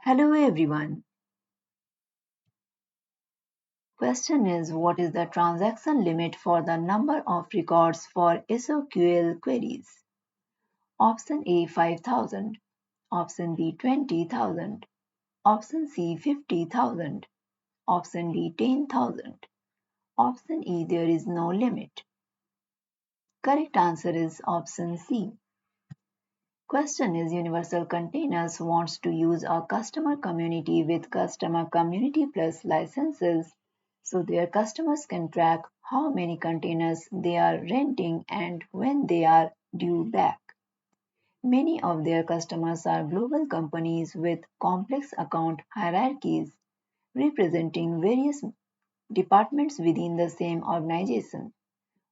Hello everyone. Question is, what is the transaction limit for the number of records for SOQL queries? Option A 5,000, option B 20,000, option C 50,000, option D 10,000, option E there is no limit. Correct answer is option C. Question is, Universal Containers wants to use a customer community with customer community plus licenses so their customers can track how many containers they are renting and when they are due back. Many of their customers are global companies with complex account hierarchies representing various departments within the same organization.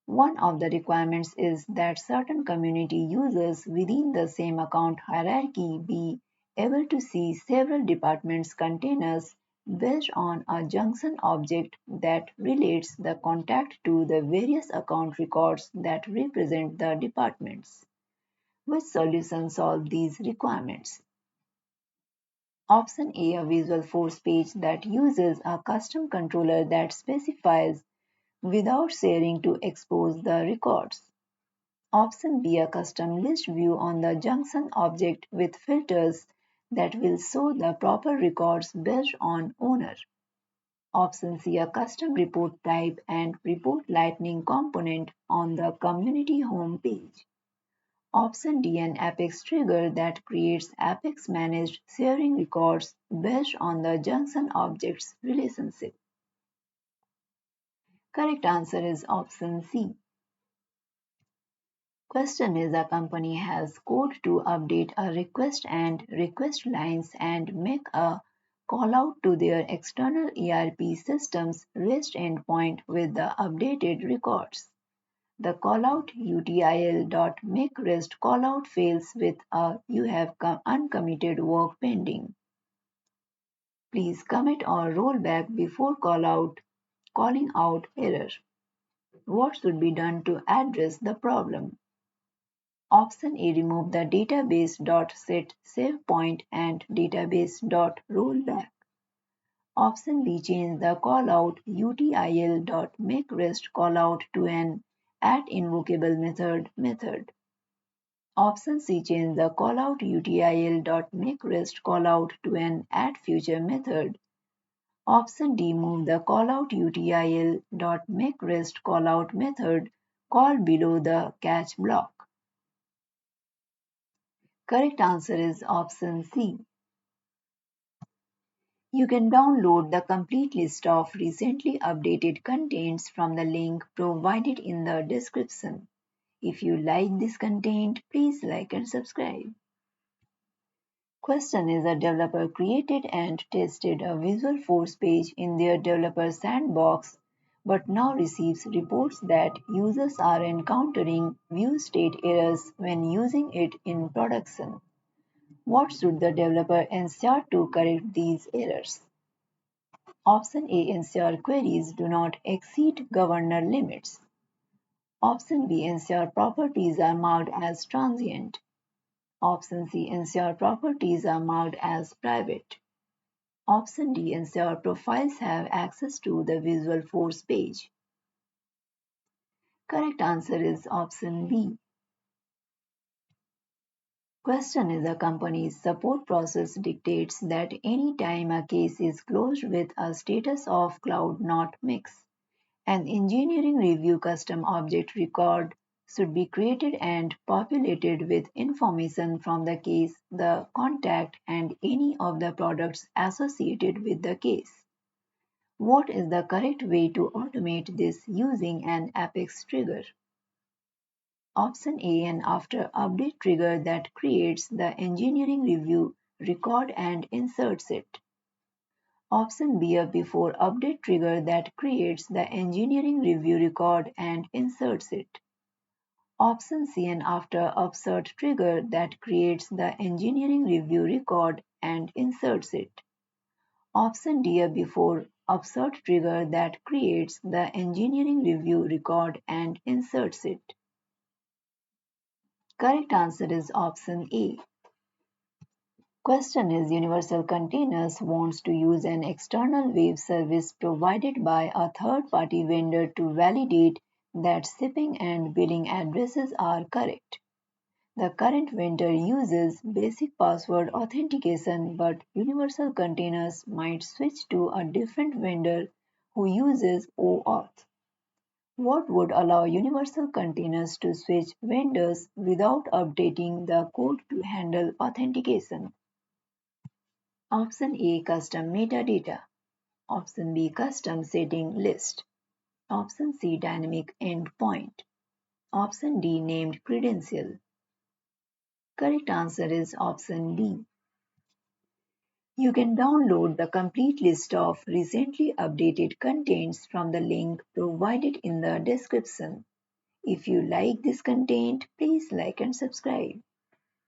One of the requirements is that certain community users within the same account hierarchy be able to see several departments' containers based on a junction object that relates the contact to the various account records that represent the departments. Which solution solve these requirements? Option A, a Visual Force page that uses a custom controller that specifies without sharing to expose the records. Option B, a custom list view on the junction object with filters that will show the proper records based on owner. Option C, a custom report type and report lightning component on the community home page. Option D, an Apex trigger that creates Apex managed sharing records based on the junction object's relationship. Correct answer is option C. Question is, a company has code to update a request and request lines and make a callout to their external ERP system's REST endpoint with the updated records. The callout util.makeREST callout fails with a you have uncommitted work pending. Please commit or roll back before calling out error. What should be done to address the problem? Option A, remove the database.set save point and database.rollback. Option B, change the callout util.makeREST callout to an @invocable method. Option C, change the callout util.makeREST callout to an @future method. Option D, move the callout util.makeREST callout method called below the catch block. Correct answer is option C. You can download the complete list of recently updated contents from the link provided in the description. If you like this content, please like and subscribe. Question is, a developer created and tested a Visual Force page in their developer sandbox but now receives reports that users are encountering view state errors when using it in production. What should the developer ensure to correct these errors? Option A, ensure queries do not exceed governor limits. Option B, ensure properties are marked as transient. Option C, ensure properties are marked as private. Option D, ensure profiles have access to the Visual Force page. Correct answer is option B. Question is, a company's support process dictates that any time a case is closed with a status of cloud not mix, an engineering review custom object record should be created and populated with information from the case, the contact, and any of the products associated with the case. What is the correct way to automate this using an Apex trigger? Option A, an after update trigger that creates the engineering review record and inserts it. Option B, a before update trigger that creates the engineering review record and inserts it. Option C, an after upsert trigger that creates the engineering review record and inserts it. Option D, a before upsert trigger that creates the engineering review record and inserts it. Correct answer is option A. Question is Universal Containers wants to use an external wave service provided by a third-party vendor to validate that shipping and billing addresses are correct. The current vendor uses basic password authentication, but Universal Containers might switch to a different vendor who uses OAuth. What would allow Universal Containers to switch vendors without updating the code to handle authentication? Option A Custom metadata. Option B Custom setting list. Option C Dynamic endpoint. Option D Named credential. Correct answer is option D. You can download the complete list of recently updated contents from the link provided in the description. If you like this content, please like and subscribe.